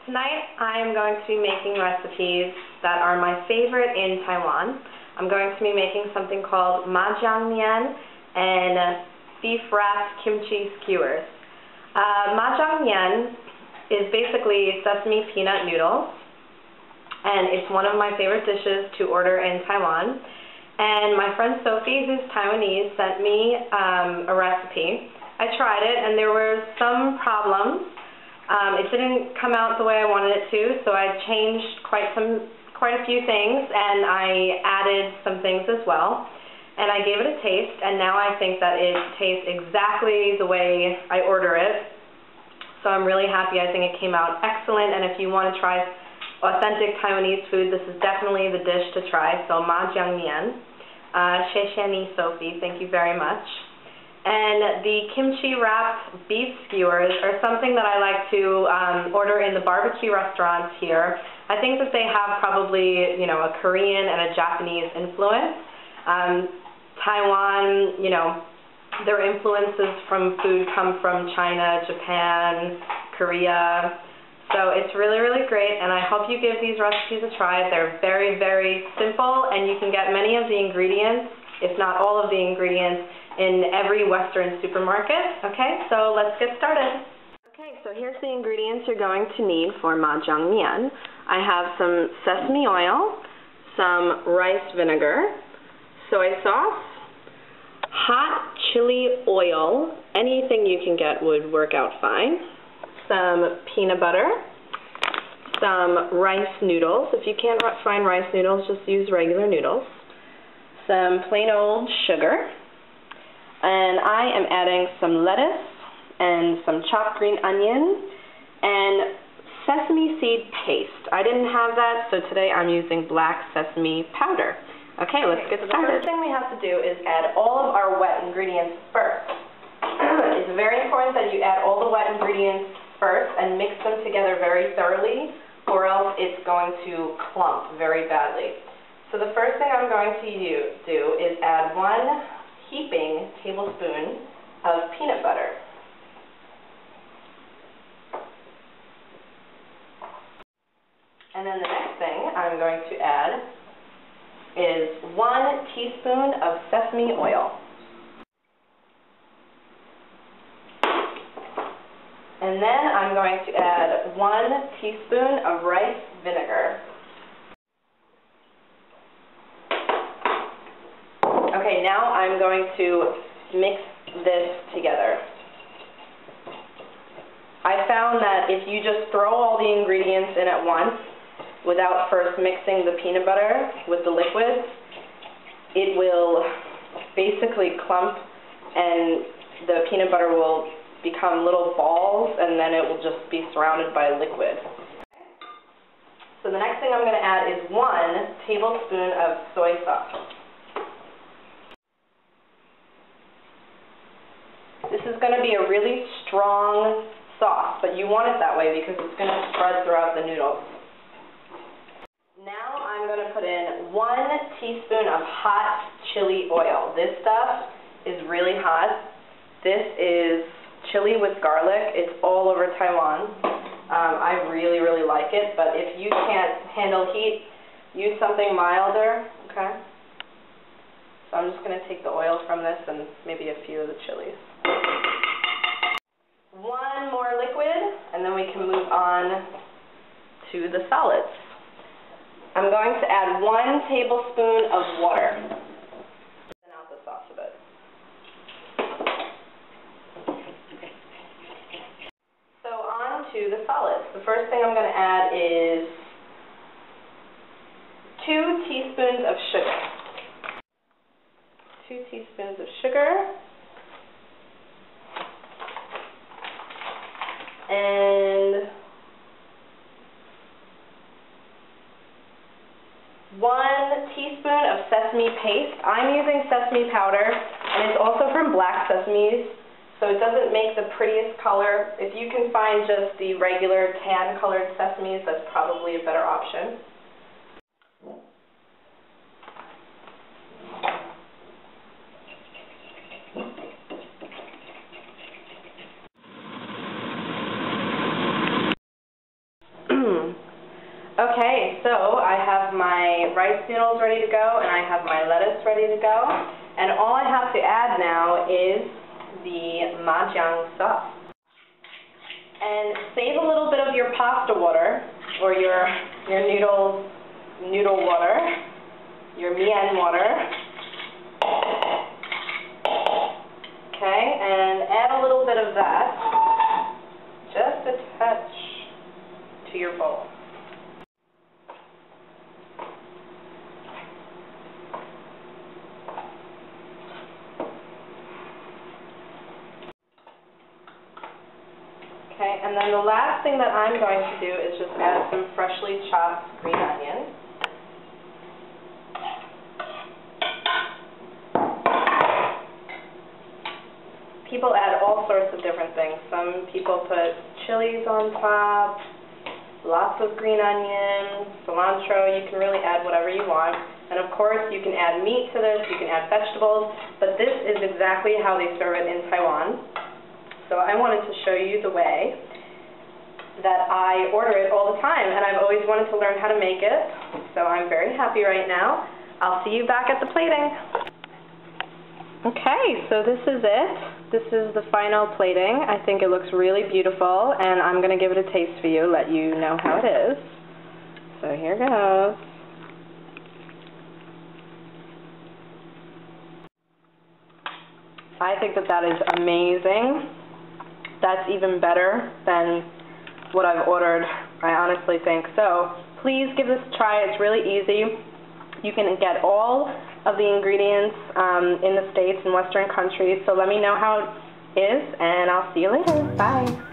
Tonight I am going to be making recipes that are my favorite in Taiwan. I'm going to be making something called Ma-Jiang Mian and beef wrapped kimchi skewers. Ma-Jiang Mian is basically sesame peanut noodles, and it's one of my favorite dishes to order in Taiwan. And my friend Sophie, who's Taiwanese, sent me a recipe. I tried it and there were some problems. It didn't come out the way I wanted it to, so I changed quite a few things, and I added some things as well. And I gave it a taste, and now I think that it tastes exactly the way I order it. So I'm really happy. I think it came out excellent, and if you want to try authentic Taiwanese food, this is definitely the dish to try. So Ma-Jiang Mian. Xie xie ni, Sophie. Thank you very much. And the kimchi wrapped beef skewers are something that I like to order in the barbecue restaurants here. I think that they have probably, a Korean and a Japanese influence. Taiwan, their influences from food come from China, Japan, Korea. So it's really, really great, and I hope you give these recipes a try. They're very, very simple, and you can get many of the ingredients, if not all of the ingredients, in every Western supermarket. Okay, so let's get started. Okay, so here's the ingredients you're going to need for Ma-Jiang Mian. I have some sesame oil, some rice vinegar, soy sauce, hot chili oil, anything you can get would work out fine, some peanut butter, some rice noodles. If you can't find rice noodles, just use regular noodles, some plain old sugar, and I am adding some lettuce and some chopped green onion and sesame seed paste. I didn't have that, so today I'm using black sesame powder. Okay, let's get started. The first thing we have to do is add all of our wet ingredients first. It's very important that you add all the wet ingredients first and mix them together very thoroughly, or else it's going to clump very badly. So the first thing I'm going to do is add 1 heaping tablespoon of peanut butter. And then the next thing I'm going to add is 1 teaspoon of sesame oil. And then I'm going to add 1 teaspoon of rice vinegar. Okay, now I'm going to mix this together. I found that if you just throw all the ingredients in at once without first mixing the peanut butter with the liquids, it will basically clump and the peanut butter will become little balls, and then it will just be surrounded by liquid. So the next thing I'm going to add is 1 tablespoon of soy sauce. This is going to be a really strong sauce, but you want it that way because it's going to spread throughout the noodles. Now I'm going to put in 1 teaspoon of hot chili oil. This stuff is really hot. This is chili with garlic. It's all over Taiwan. I really, really like it, but if you can't handle heat, use something milder, okay? So I'm just going to take the oil from this and maybe a few of the chilies. 1 more liquid, and then we can move on to the solids. I'm going to add 1 tablespoon of water. Thin out the sauce a bit. So on to the solids. The first thing I'm going to add is 2 teaspoons of sugar. 2 teaspoons of sugar. And 1 teaspoon of sesame paste. I'm using sesame powder, and it's also from black sesames, so it doesn't make the prettiest color. If you can find just the regular tan-colored sesames, that's probably a better option. rice noodles ready to go, and I have my lettuce ready to go. And all I have to add now is the Ma-Jiang sauce. And save a little bit of your pasta water, or your noodle water, your mian water. Okay, and add a little bit of that, just a touch, to your bowl. Okay, and then the last thing that I'm going to do is just add some freshly chopped green onion. People add all sorts of different things. Some people put chilies on top, lots of green onion, cilantro. You can really add whatever you want. And of course, you can add meat to this, you can add vegetables, but this is exactly how they serve it in Taiwan. So I wanted to show you the way that I order it all the time, and I've always wanted to learn how to make it, so I'm very happy right now. I'll see you back at the plating. Okay, so this is it. This is the final plating. I think it looks really beautiful, and I'm going to give it a taste for you, let you know how it is. So here goes. I think that is amazing. That's even better than what I've ordered, I honestly think. So please give this a try. It's really easy. You can get all of the ingredients in the States and Western countries. So let me know how it is, and I'll see you later. Bye.